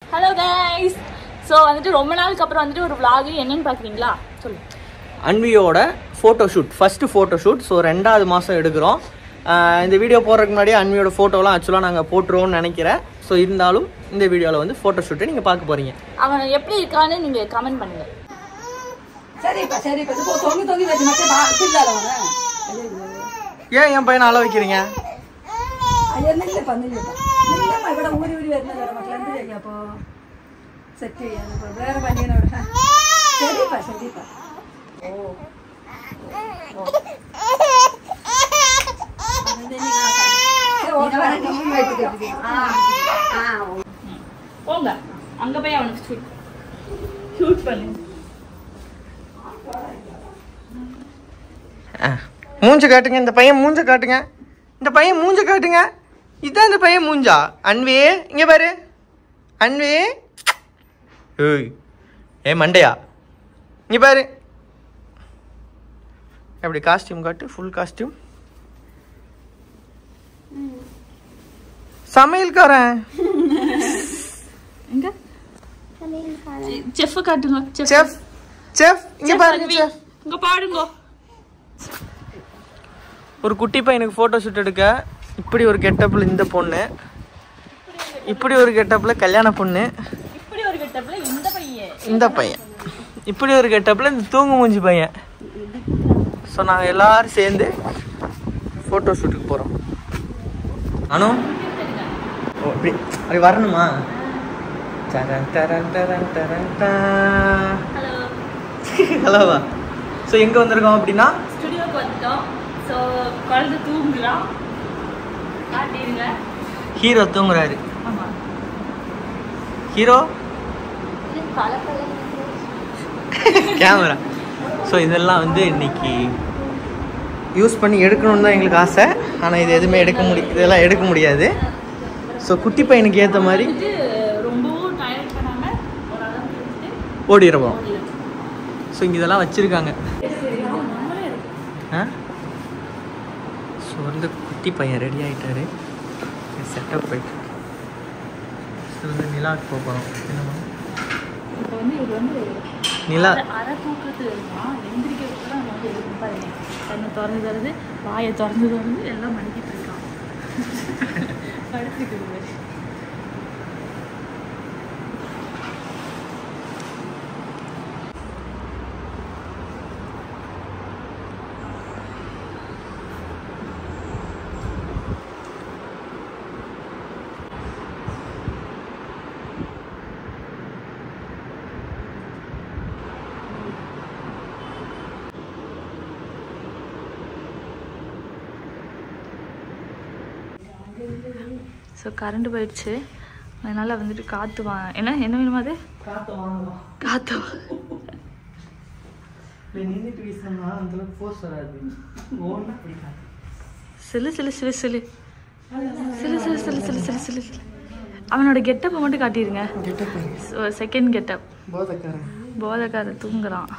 Hello guys. So வந்துட்டு ரொம்ப நாளுக்கு அப்புறம் வந்துட்டு ஒரு vlog என்னன்னு பாக்குறீங்களா? சொல்லு. அன்வியோட photo shoot, first photo shoot. So 2வது மாதம் எடுக்கிறோம். இந்த வீடியோ போடுறதுக்கு முன்னாடி அன்வியோட ஃபோட்டோலாம் ஆக்சுவலாக நாங்கள் போட்டுருவோம்னு நினைக்கிறேன். ஸோ இருந்தாலும் இந்த வீடியோவில் வந்து ஃபோட்டோ ஷூட்டை நீங்கள் பார்க்க போகிறீங்க. அவன் எப்படி இருக்கான்னு நீங்கள் கமெண்ட் பண்ணுங்க. ஏன் என் பையனை அள வைக்கிறீங்க? போங்க அங்க போய் அவனுக்கு ஷூட் பண்ணு. மூஞ்ச காட்டுங்க, இந்த பையன் மூஞ்ச காட்டுங்க, இந்த பையன் மூஞ்ச காட்டுங்க. இதுதான் இந்த பையன் மூஞ்சா? அன்வே இங்கே பாரு, அன்வே. ஏய் ஏ மண்டையா, இங்கே பாரு. எப்படி காஸ்டியூம் காட்டு, ஃபுல் காஸ்டியூம். சமையல்காரன் எங்க செஃப் காட்டுங்க. செஃப் செஃப் இங்க பாருங்க, செஃப் இங்க பாருங்க. ஒரு குட்டி பையனுக்கு ஃபோட்டோ ஷூட் எடுக்க இப்படி ஒரு கெட்டப்ல இந்த பொண்ணு, இப்படி ஒரு கெட்டப்ல கல்யாண பொண்ணு, இப்படி ஒரு கெட்டப்ல இந்த பையன், இப்படி ஒரு கெட்டப்ல இந்த தூங்கு மூஞ்சி பையன். ஸோ நாங்கள் எல்லாரும் சேர்ந்து ஃபோட்டோ ஷூட்டுக்கு போகிறோம். அனு ஓ இப்படி அப்படி வரணுமா? ஹலோவா. ஸோ எங்கே வந்திருக்கோம் அப்படின்னா ஸ்டுடியோக்கு வந்துட்டோம். ஸோ குழந்தை தூங்குறான். காட்டிடுங்க. ஹீரோ தூங்குறாரு. ஆமாம், ஹீரோ கேமரா. ஸோ இதெல்லாம் வந்து இன்னைக்கு யூஸ் பண்ணி எடுக்கணும்னு தான் எங்களுக்கு ஆசை. ஆனால் இது எதுவுமே இதெல்லாம் எடுக்க முடியாது. ஸோ குட்டி பையனுக்கு ஏற்ற மாதிரி ரொம்பவும் டயர்ட் பண்ணாமல் ஓடிடுவோம். ஸோ இங்கே இதெல்லாம் வச்சுருக்காங்க. ஸோ வந்து குட்டி பையன் ரெடி ஆகிட்டாரு, செட்டப் போயிட்டு. ஸோ வந்து நிலாவுக்கு போக போகிறோம். என்னமா இப்போ வந்து இது வந்து நிலா அரை தூக்கத்து இருக்கான். எந்திரிக்கிறது கூட நம்ம வந்து எதுவும் பாருங்க. கண்ணை திறந்து தருது, வாயை திறந்து தருது, எல்லாம் மணிக்கிட்டு இருக்கான். படுத்துக்கிறது. ஸோ கரண்ட் போயிடுச்சு. அதனால் வந்துட்டு காற்று என்ன வேணுமா? அது காற்று சிலு சிலு சிலு சிலு சிலு சிலு சிலு சிலு சிலு சிலு சிலு. அவனோட கெட்டப்பை மட்டும் காட்டிடுங்க. Second getup. போதைக்காரன் தூங்குறான்.